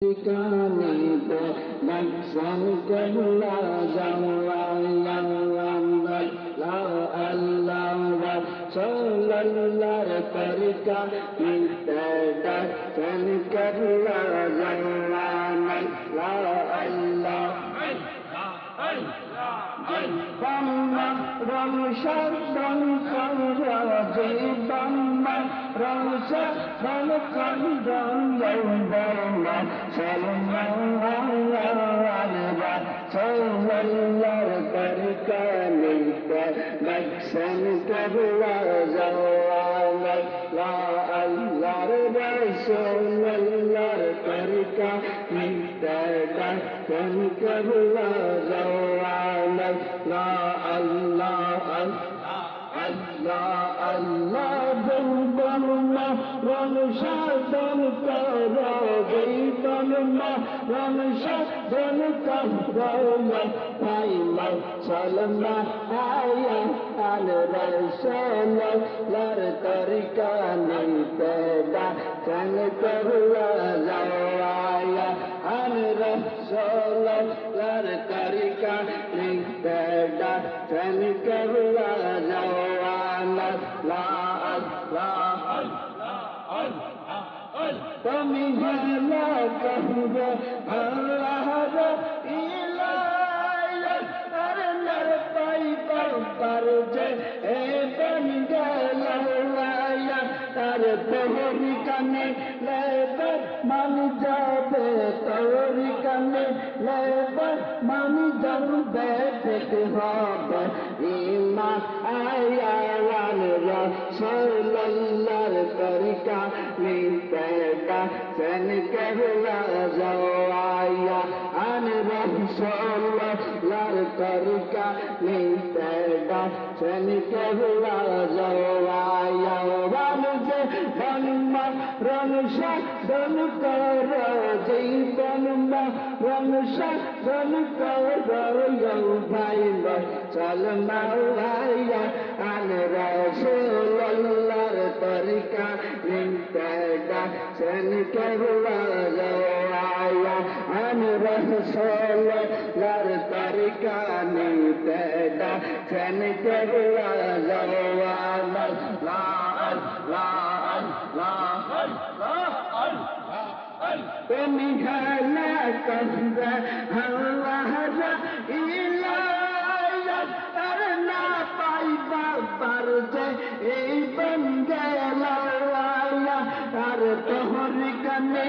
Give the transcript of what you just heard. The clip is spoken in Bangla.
ठिकाने पे दर्शन करला अल्लाह सल्लल्लाहु तरीका दर्शन करला Bamma Ramsha Raji Bamma Ramsha Bamma Sallallahu Tarika Nita Naksan Kabla Zawala La Allah Rasulullah Tarika Nita Naksan Kabla Zawala La Allah Allah Bamma Ramsha Bamma Ramsha Bamma Salama Aya Al Rasul Lar Tarika Nita Kan Kabla Zawaya Al Rasul Lar Tarika Nita Kan Kabla Zawaya La তুমি জানা কহবে আল্লাহ ইলাহ আর নর পাইবা পার যে এ বন গেলায়া তার তোহরি কানে লেবে মান যাবে তোহরি কানে লেবে মান যাবে দেখতে হবে ইমান আয়া রাসূলুল্লাহর তরিকা নিতেটা সেন করলা যাওয়া আন রাসূলুল্লাহর তরিকা নিতেটা সেন করলা যাওয়া বানজে বানমা রনশা দন কর জীবনমা রনশা দন কর ভাই সালমা আয়া আন রাসূলুল্লাহর তরিকা নিতেটা সেন করলা যাওয়া আন রাসূলুল্লাহর তরিকা নিতেটা সেন করলা যাওয়া তুমি খালা কহবে আল্লাহ ইলাহ আর না পাইবা পার যে এই বন গেলায়া আর তোহরি কানে